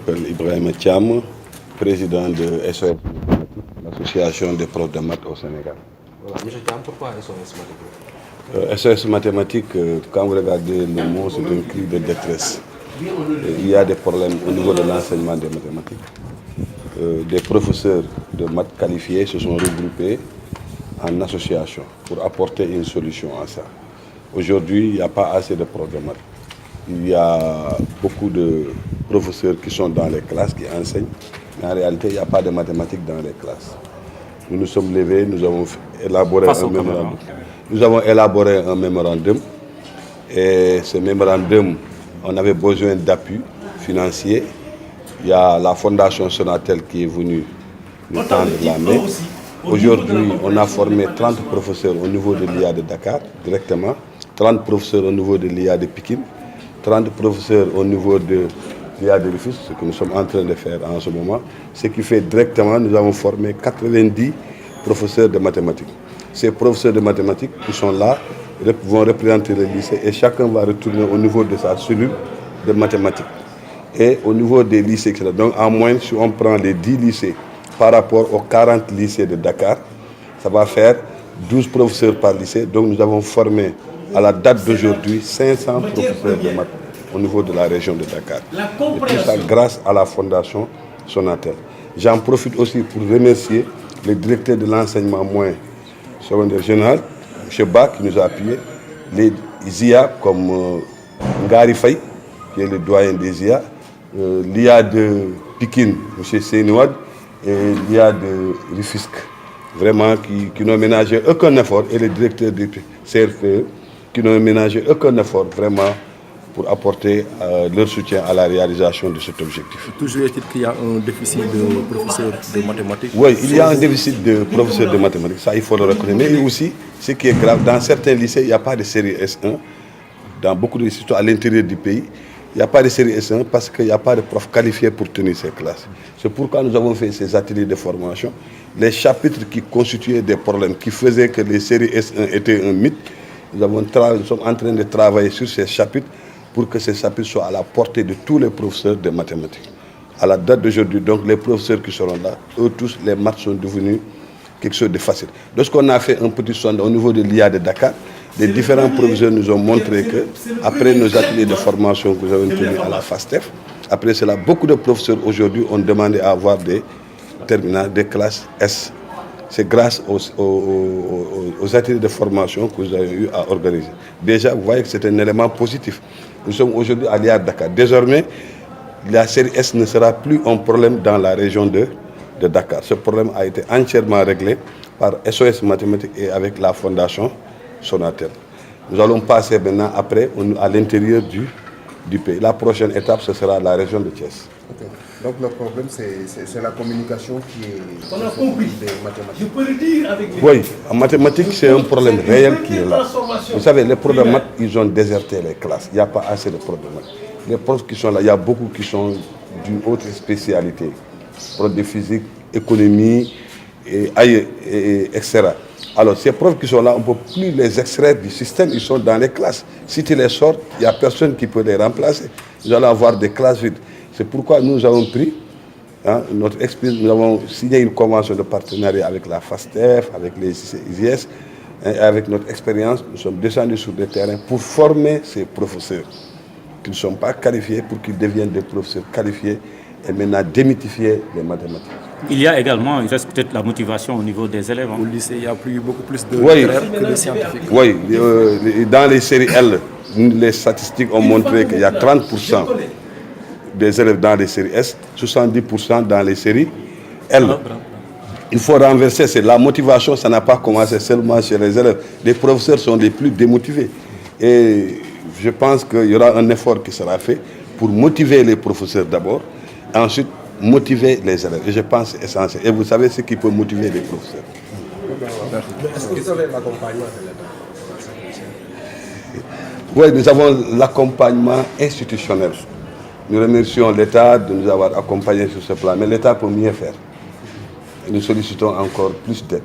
m'appelle Ibrahim Thiam, président de SOS, l'association des profs de maths au Sénégal. Voilà, M. Thiam, pourquoi SOS Mathématiques? SOS Mathématiques, quand vous regardez le mot, c'est un cri de détresse. Il y a des problèmes au niveau de l'enseignement des mathématiques. Des professeurs de maths qualifiés se sont regroupés en association pour apporter une solution à ça. Aujourd'hui, il n'y a pas assez de profs de maths. Il y a beaucoup de professeurs qui sont dans les classes, qui enseignent, mais en réalité, il n'y a pas de mathématiques dans les classes. Nous nous sommes levés, nous avons élaboré un mémorandum. Nous avons élaboré un mémorandum et ce mémorandum, on avait besoin d'appui financier. Il y a la fondation Sonatel qui est venue nous tendre la main. Aujourd'hui, on a formé 30 professeurs au niveau de l'IA de Dakar directement, 30 professeurs au niveau de l'IA de Pikine, 30 professeurs au niveau de l'IA de Rufisque, ce que nous sommes en train de faire en ce moment. Ce qui fait directement, nous avons formé 90 professeurs de mathématiques. Ces professeurs de mathématiques qui sont là vont représenter le lycée et chacun va retourner au niveau de sa cellule de mathématiques. Et au niveau des lycées, etc. Donc en moins, si on prend les 10 lycées par rapport aux 40 lycées de Dakar, ça va faire 12 professeurs par lycée. Donc nous avons formé à la date d'aujourd'hui 500 professeurs de maths au niveau de la région de Dakar. Et tout ça grâce à la fondation Sonatel. J'en profite aussi pour remercier le directeur de l'enseignement moyen secondaire général, M. Ba, qui nous a appuyés, les IA comme Ngari Faye, qui est le doyen des IA, l'IA de Pikine, M. Sénouad, et l'IA de Rufisque, vraiment qui n'ont ménagé aucun effort, et le directeur du CRFE, qui n'ont ménagé aucun effort vraiment pour apporter leur soutien à la réalisation de cet objectif. Toujours est-il qu'il y a un déficit de professeurs de mathématiques? Oui, il y a un déficit de professeurs de mathématiques, ça il faut le reconnaître. Mais aussi, ce qui est grave, dans certains lycées, il n'y a pas de série S1. Dans beaucoup de lycées, surtout à l'intérieur du pays, il n'y a pas de série S1 parce qu'il n'y a pas de profs qualifiés pour tenir ces classes. C'est pourquoi nous avons fait ces ateliers de formation. Les chapitres qui constituaient des problèmes, qui faisaient que les séries S1 étaient un mythe, nous sommes en train de travailler sur ces chapitres pour que ces chapitres soient à la portée de tous les professeurs de mathématiques. À la date d'aujourd'hui, donc les professeurs qui seront là, eux tous, les maths sont devenus quelque chose de facile. Lorsqu'on a fait un petit sondage au niveau de l'IA de Dakar, les différents professeurs nous ont montré que, après nos ateliers de formation que nous avons tenus à la FASTEF, après cela, beaucoup de professeurs aujourd'hui ont demandé à avoir des terminales, des classes S. C'est grâce aux ateliers de formation que nous avons eu à organiser. Déjà, vous voyez que c'est un élément positif. Nous sommes aujourd'hui à l'IA de Dakar. Désormais, la série S ne sera plus un problème dans la région de Dakar. Ce problème a été entièrement réglé par SOS Mathématiques et avec la fondation Sonatel. Nous allons passer maintenant après à l'intérieur du pays. La prochaine étape, ce sera la région de Thiès. Okay. Donc le problème, c'est la communication qui est... On a compris. Des mathématiques. Je peux le dire avec les... Oui, en mathématiques, c'est un problème réel qui est là. Vous savez, les profs de maths, ils ont déserté les classes. Il n'y a pas assez de profs de maths. Les profs qui sont là, il y a beaucoup qui sont d'une autre spécialité. Profs de physique, économie, etc. Alors, ces profs qui sont là, on ne peut plus les extraire du système, ils sont dans les classes. Si tu les sors, il n'y a personne qui peut les remplacer. Nous allons avoir des classes vides. C'est pourquoi nous avons pris notre expérience, nous avons signé une convention de partenariat avec la FASTEF, avec les IS, et avec notre expérience, nous sommes descendus sur le terrain pour former ces professeurs qui ne sont pas qualifiés pour qu'ils deviennent des professeurs qualifiés et maintenant démythifier les mathématiques. Il y a également, il reste peut-être la motivation au niveau des élèves. Au lycée, il y a beaucoup plus de oui, que de scientifiques. Oui, dans les séries L, les statistiques ont montré qu'il y a 30% des élèves dans les séries S, 70% dans les séries L. Il faut renverser, c'est la motivation, ça n'a pas commencé seulement chez les élèves. Les professeurs sont les plus démotivés. Et je pense qu'il y aura un effort qui sera fait pour motiver les professeurs d'abord, ensuite motiver les élèves. Et je pense que c'est essentiel. Et vous savez ce qui peut motiver les professeurs. Est-ce que vous avez l'accompagnement de l'État? Oui, nous avons l'accompagnement institutionnel. Nous remercions l'État de nous avoir accompagnés sur ce plan, mais l'État peut mieux faire. Et nous sollicitons encore plus d'aide.